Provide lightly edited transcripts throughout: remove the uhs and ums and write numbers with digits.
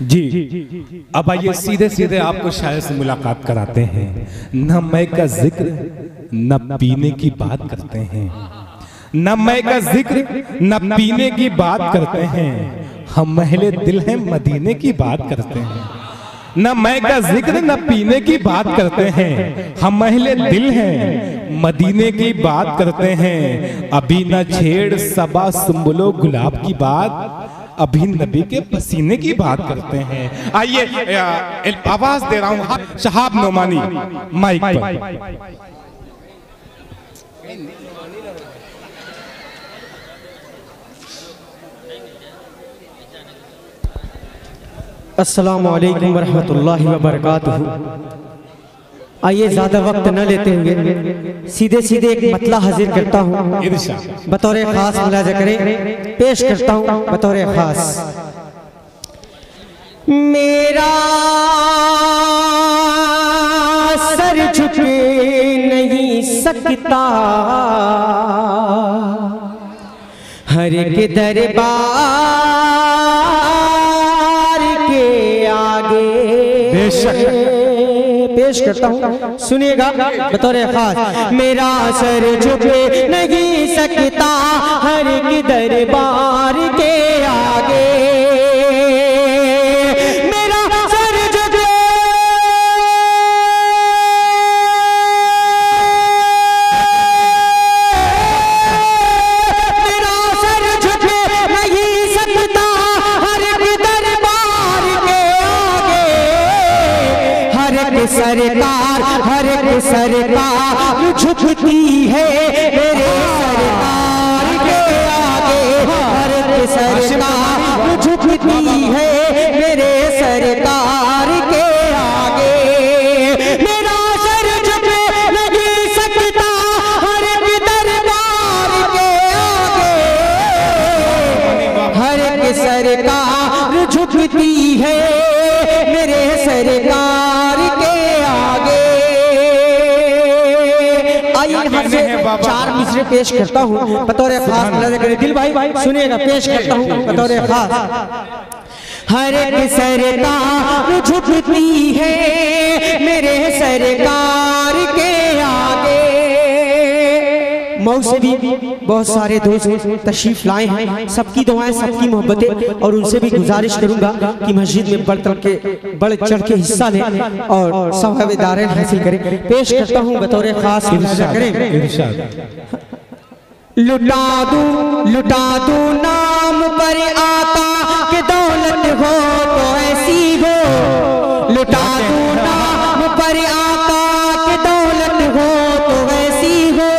जी, अब आइए सीधे सीधे आपको शायर से मुलाकात कराते हैं। न मैं का जिक्र न पीने की बात करते हैं, न मैं का जिक्र न पीने की बात करते हैं, हम महले दिल हैं मदीने की बात करते हैं। न मैं का जिक्र न पीने की बात करते हैं, हम महले दिल हैं मदीने की बात करते हैं। अभी न छेड़ सबा सुंबुलो गुलाब की बात, अभी नबी के पसीने की बात करते हैं। आइए आवाज दे रहा हूं शहाब नोमानी माइक पर। अस्सलामु अलैकुम वरहमतुल्लाहि वबरकातुहू। आइए ज्यादा वक्त न लेते हुए सीधे सीधे एक मतला हाजिर करता हूँ, बतौर खास मुलाजा करें, पेश करता हूँ बतौर खास। मेरा सर झुके नहीं सकता हर के दरबार के आगे, पेश करता हूँ सुनिएगा बतौर खास। मेरा सर झुके नहीं सकता हर के दरबार के आगे, मेरा सर झुके मेरा सर झुके नहीं सकता हर के दरबार के आगे। हर एक सरकार हर एक सरकार झुकती है मेरे सरकार के आगे, हर एक सरकार झुकती है मेरे सरकार के आगे। मेरा सर झुके नहीं सकता हर एक दरबार के आगे, हर एक सरकार झुकती है मेरे सरकार के आगे। आइए यहाँ से चार मिसरे पेश करता हूँ बतौर खास मुलाजा करें। दिल भाई सुनिएगा, पेश करता हूँ बतौर खास। हर एक सरकार झुकती है मेरे सरकार के आगे। मऊ से भी बहुत सारे दोस्त तशरीफ लाए हैं, सबकी दुआएं सबकी मोहब्बतें, और उनसे भी गुजारिश करूंगा कि मस्जिद में बढ़ चढ़ के हिस्सा लें और सवाब दारैन हासिल करें। पेश करता हूं बतौर खास लुटा दूं नाम पर आका के दौलत हो तो ऐसी हो, लुटा दूं नाम पर आका के दौलत हो तो ऐसी हो।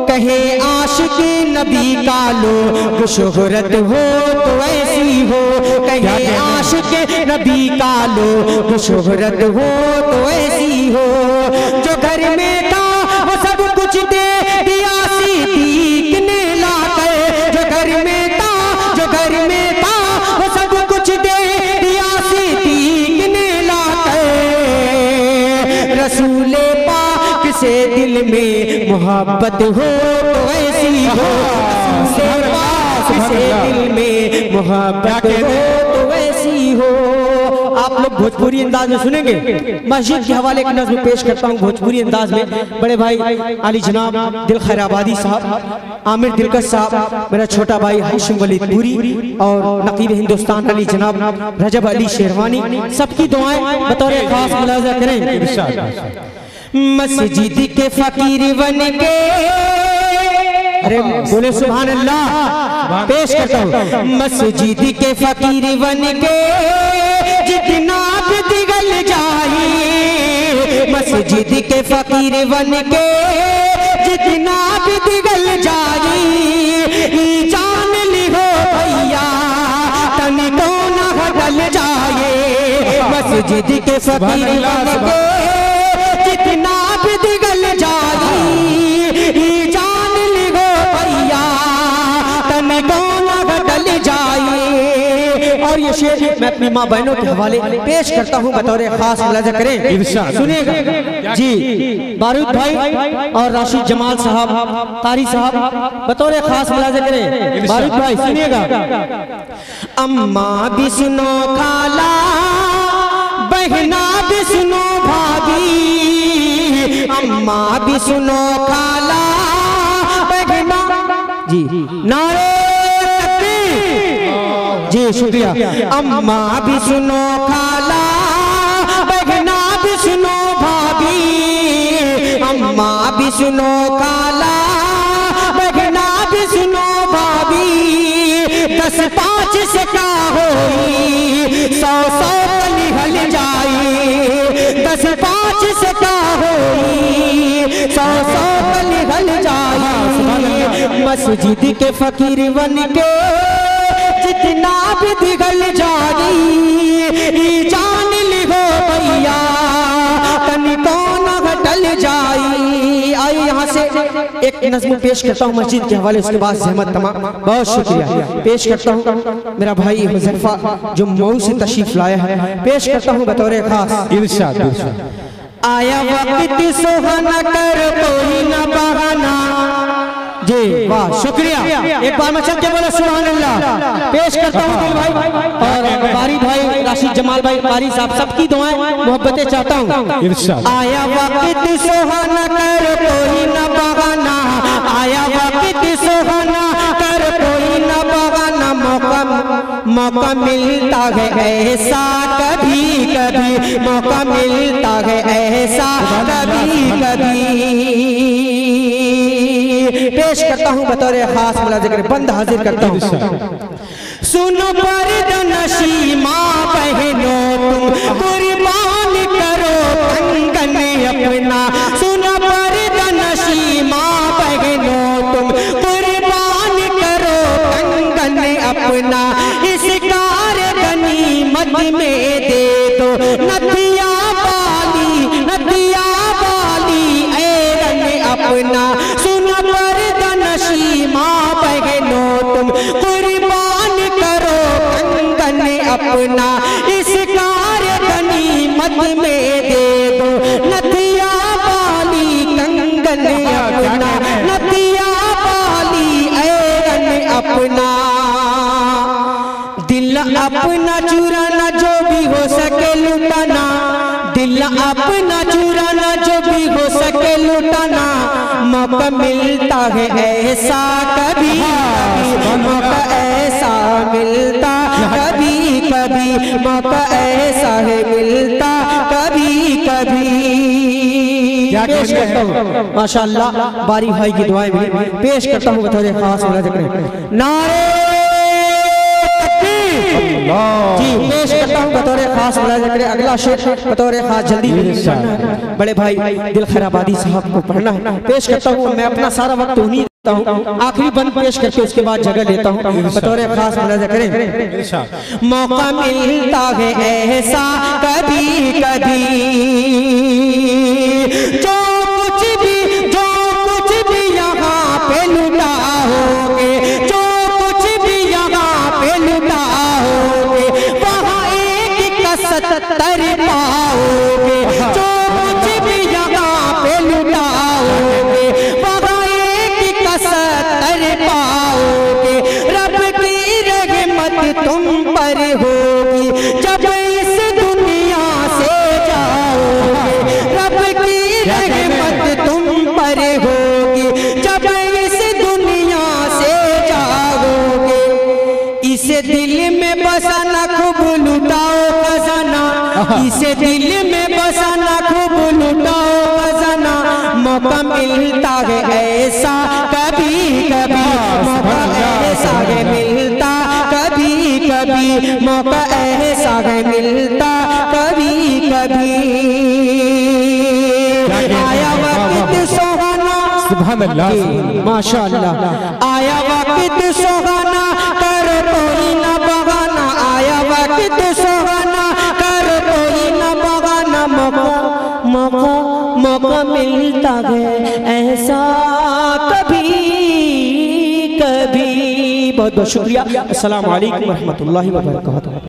कहे आशिक नबी का लोग शोहरत हो तो ऐसी हो, कहे आशिक नबी का लोग शोहरत हो तो ऐसी हो। जो घर में था वो सब कुछ दे दिया सिद्दीक ने लाकर, जो घर में था वो सब कुछ दे दिया सिद्दीक ने लाकर। रसूले पाक से दिल में मोहब्बत हो तो ऐसी हो, रसूले पाक से दिल में मोहब्बत हो तो ऐसी हो। आप लोग भोजपुरी अंदाज में सुनेंगे, मस्जिद के हवाले की नज़्म पेश करता हूँ भोजपुरी अंदाज में। बड़े भाई अली जनाब दिल खैराबादी साहब, आमिर दिलकश साहब, मेरा छोटा भाई हाशिम वलीद पूरी और नकीब हिंदुस्तान अली जनाब रजब अली शेरवानी, सबकी दुआएं बतौर खास मुलाजा करें। मस्जिद के फकीर बन के, अरे बोले सुभान अल्लाह, पेश करता हूँ। मस्जिद के फकीर बन के जितना भी दिगल जाए, मस्जिद के फकीर बन के जितना भी दिगल जाए, जान ली हो भैया तन को न हटल जाए। मस्जिद के फकीर बन के जितना भी दिगल जाए, जान ली हो भैया तन को न हटल जाए। और ये शेर मैं अपनी माँ बहनों के हवाले पेश करता हूँ बतौर खास मुलाजा करें, सुनिएगा जी। बारूद भाई और राशिद जमाल साहब, कारी साहब बतौर खास मुलाजा करें। बारूद भाई सुनिएगा। अम्मा भी सुनो खाला, बहना भी सुनो भाभी, अम्मा भी सुनो खाला बहना जी। नारे जी शुक्रिया। अम्मा भी सुनो खाला, बहना भी सुनो भाभी, अम्मा भी सुनो खाला, बहना भी सुनो भाभी। 10-5 से का होई 100 निहल जाई, 10-5 से का होई 100 निहल जाई। मस्जिद के फकीर बन के जितना भी दिगल जाई, जान लिहो भैया तनी कौन घटल जाई। आई यहाँ से एक नज़्म पेश करता हूँ मस्जिद के हवाले, उसके बाद ज़हमत तमाम। बहुत शुक्रिया। पेश करता हूँ मेरा भाई हुज़ैफा जो मऊ से तशरीफ लाया है, पेश करता हूँ बतौर खास। इरशाद। आया वक्त सुहाना कर कोई न बहाना जी। वाह शुक्रिया। एक बार मैं चल के बोला सुभान अल्लाह। पेश करता हूँ दिल भाई और बारी भाई, राशिद जमाल भाई, बारी साहब सबकी दुआएं मोहब्बतें चाहता हूँ। आया वक्त सुहाना कर कोई न बहाना, आया वक्त सुहाना कर कोई न बहाना। मौका मिलता है ऐसा कभी कभी, मौका मिलता है ऐसा कभी कभी। पेश करता हूँ बतौर खास मुलाज़ा करें, बंद हाजिर करता हूँ। सुनो पर्दनशी माँ बहनों तुम कुर्बान करो कंगन अपना, सुनो पर्दनशी माँ बहनों तुम कुर्बान करो कंगन अपना। इस कार गनीमत में दे दो नदिया बाली, नदिया बाली ऐरन अपना। सुनो पर्दनशी माँ बहनों तुम कुर्बान करो कंगन अपना। इस कार गनीमत में दे दो नदिया बाली कंगन अपना, नदिया बाली ऐरन अपना। दिल अपना चुराना जो भी हो सके लुटाना, दिल अपना चुराना जो भी हो सके लुटाना। मौका मिलता है ऐसा कभी कभी, मौका ऐसा मिलता कभी कभी, मौका ऐसा है मिलता कभी कभी। पेश करता हूँ माशाअल्लाह बारी भाई की दुआएं भी पेश करता हूँ बतौर खास मुलाज़ा करें। नारे जी। पेश करता हूँ बतौर खास मुलाज़ा करें। अगला शेर बतौर खास जल्दी बड़े भाई दिल खैराबादी साहब को पढ़ना है। पेश करता हूँ, मैं अपना सारा वक्त उन्हीं देता हूँ, आखिरी बंद पेश करके उसके बाद जगह लेता हूँ बतौर खास मुलाज़ा करें। मौका मिलता है ऐसा कभी कभी, जो कुछ भी यहाँ पे लुटा होगे, जो कुछ भी यहाँ पे लुटा होगे, वहाँ एक का 70 पाओगे। जो कुछ भी यहाँ पे लुटा होगे, वहाँ एक का 70 पाओगे। रब की रहमत तुम पर होगी जब इस दुनिया से जाओगे, रब की रहमत तुम पर होगी जब इस दुनिया से जाओगे। इसे दिल में बसाना खूब लुटाओ खजाना, इसे दिल में बसाना खूब लुटाओ खजाना। मौका मिलता है ऐसा कभी कभी, मौका ऐसा है मिलता कभी कभी, मौका ऐसा है मिलता कभी कभी। आया वक्त सुहाना, सुभान अल्लाह, माशाअल्लाह। आया वक्त सुहाना कर कोई न बहाना, आया वक्त सुहाना कर कोई न बहाना। मौका मिलता है ऐसा कभी कभी। बहुत बहुत शुक्रिया। अस्सलाम वालेकुम रहमतुल्लाहि व बरकातहू।